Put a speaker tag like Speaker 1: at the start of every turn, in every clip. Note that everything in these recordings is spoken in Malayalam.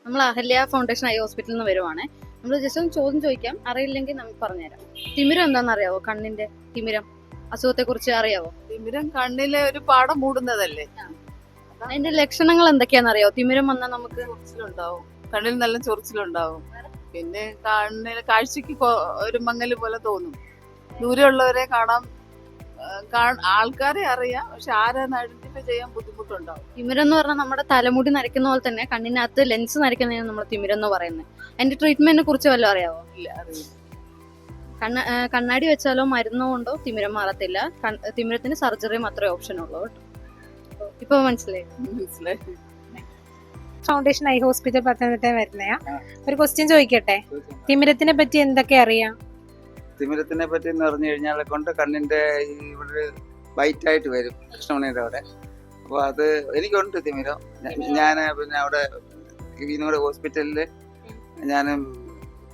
Speaker 1: നമ്മൾ അഹല്യ ഫൗണ്ടേഷൻ ഐ ഹോസ്പിറ്റലിൽ നിന്ന് വരുവാണേ. നമ്മൾ ജസ്റ്റ് ഒന്ന് ചോദ്യം ചോദിക്കാം, അറിയില്ലെങ്കിൽ നമുക്ക് പറഞ്ഞുതരാം. തിമിരം എന്താണെന്ന് അറിയാവോ? കണ്ണിന്റെ തിമിരം അസുഖത്തെ കുറിച്ച് അറിയാവോ?
Speaker 2: തിമിരം കണ്ണിലെ ഒരു പാടം മൂടുന്നതല്ലേ.
Speaker 1: അതിന്റെ ലക്ഷണങ്ങൾ എന്തൊക്കെയാണെന്ന് അറിയാവോ? തിമിരം വന്നാൽ നമുക്ക്
Speaker 2: ചൊറിച്ചിലുണ്ടാവും, കണ്ണിൽ നല്ല ചൊറിച്ചിലുണ്ടാവും. പിന്നെ കണ്ണിൽ കാഴ്ചക്ക് ഒരു മങ്ങല് പോലെ തോന്നും. ദൂരെയുള്ളവരെ കാണാം, ആൾക്കാരെ അറിയാം, പക്ഷെ ആരാന്ന് ഐഡന്റിഫൈ ചെയ്യാൻ ബുദ്ധിമുട്ടുണ്ടാവും.
Speaker 1: തിമിരം എന്ന് പറഞ്ഞാൽ നമ്മുടെ തലമുടി നരയ്ക്കുന്ന പോലെ തന്നെ കണ്ണിനകത്ത് ലെൻസ് നരയ്ക്കുന്നതിന് നമ്മൾ തിമിരം എന്ന് പറയുന്നത്. അതിന്റെ ട്രീറ്റ്മെന്റിനെ കുറിച്ച് വല്ലതും അറിയാവോ?
Speaker 2: ഇല്ല, അറിയില്ല.
Speaker 1: കണ്ണാടി വെച്ചാലോ മരുന്നോ കൊണ്ടോ തിമിരം മാറത്തില്ല. തിമിരത്തിന് സർജറി മാത്രമേ ഓപ്ഷൻ ഉള്ളൂ കേട്ടോ. ഇപ്പൊ മനസ്സിലായി?
Speaker 2: മനസ്സിലായി.
Speaker 3: ഫൗണ്ടേഷൻ ഐ ഹോസ്പിറ്റൽ പത്തനംതിട്ട വരുന്നയാ. ഒരു ക്വസ്റ്റ്യൻ ചോദിക്കട്ടെ, തിമിരത്തിനെ പറ്റി എന്തൊക്കെ അറിയാം?
Speaker 4: തിമിരത്തിനെ പറ്റി എന്ന് പറഞ്ഞു കഴിഞ്ഞാൽ കൊണ്ട് കണ്ണിന്റെ ഇവിടെ വൈറ്റ് ആയിട്ട് വരും കൃഷ്ണമണിയുടെ അവിടെ. അപ്പോൾ അത് എനിക്കുണ്ട് തിമിരം. ഞാൻ പിന്നെ അവിടെ ഇതിനോട് ഹോസ്പിറ്റലിൽ ഞാൻ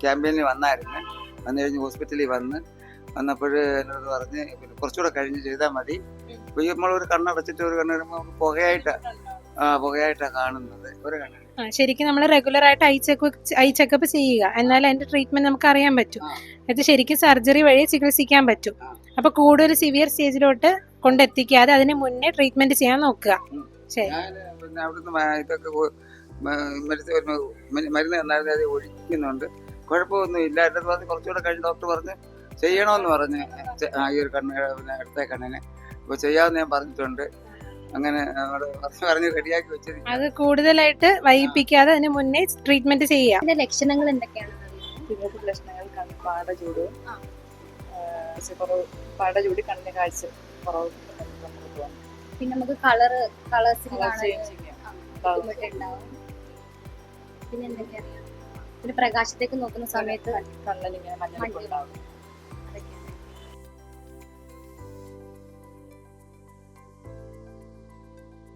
Speaker 4: ക്യാമ്പയിനിൽ വന്നായിരുന്നു. വന്നു കഴിഞ്ഞ് ഹോസ്പിറ്റലിൽ വന്നപ്പോൾ എന്നോട് പറഞ്ഞ് പിന്നെ കുറച്ചുകൂടെ കഴിഞ്ഞ് ചെയ്താൽ മതി. അപ്പോൾ നമ്മളൊരു കണ്ണടച്ചിട്ട് ഒരു കണ്ണിടുമ്പോൾ നമുക്ക് പുകയായിട്ടാണ് കാണുന്നത് ഒരു കണ്ണിന്.
Speaker 3: ശരിക്കും നമ്മൾ റെഗുലർ ആയിട്ട് ഐ ചെക്കപ്പ് ചെയ്യുക, എന്നാൽ അതിന്റെ ട്രീറ്റ്മെന്റ് നമുക്ക് അറിയാൻ പറ്റും. ഇത് ശരിക്കും സർജറി വഴി ചികിത്സിക്കാൻ പറ്റും. അപ്പൊ കൂടുതൽ സിവിയർ സ്റ്റേജിലോട്ട് കൊണ്ടെത്തിക്കാതെ അതിന് മുന്നേ ട്രീറ്റ്മെന്റ് ചെയ്യാൻ നോക്കുക. ശരി.
Speaker 4: ഞാൻ പിന്നെ അവിടുന്ന് ഇതൊക്കെ മരുന്ന് തന്നായിരുന്നു, അത് ഒഴിക്കുന്നുണ്ട്, കുഴപ്പമൊന്നും ഇല്ല. എൻ്റെ പറഞ്ഞ് കുറച്ചുകൂടെ കഴിഞ്ഞ് ഡോക്ടർ പറഞ്ഞ് ചെയ്യണമെന്ന് പറഞ്ഞ് ഈ ഒരു കണ്ണ് പിന്നെ അടുത്ത കണ്ണിന് അപ്പോൾ ചെയ്യാമെന്ന് ഞാൻ പറഞ്ഞിട്ടുണ്ട്. അങ്ങനെ പറഞ്ഞ് റെഡിയാക്കി വെച്ചിരിക്കും.
Speaker 3: അത് കൂടുതലായിട്ട് വൈകിപ്പിക്കാതെ അതിന് മുന്നേ ട്രീറ്റ്മെന്റ് ചെയ്യുക.
Speaker 1: അതിന്റെ ലക്ഷണങ്ങൾ എന്തൊക്കെയാണ്?
Speaker 2: തിമിരത്തിന്റെ ലക്ഷണങ്ങൾ പാടചൂട്, പാടചൂടി കണ്ണിന് കാഴ്ച കുറവ്,
Speaker 1: പിന്നെ നമുക്ക് കളേഴ്സിൽ പിന്നെ എന്തൊക്കെയാ അറിയാം? പിന്നെ പ്രകാശത്തേക്ക് നോക്കുന്ന സമയത്ത്
Speaker 2: കണ്ണിലിങ്ങനെ മഞ്ഞളുണ്ടാവും.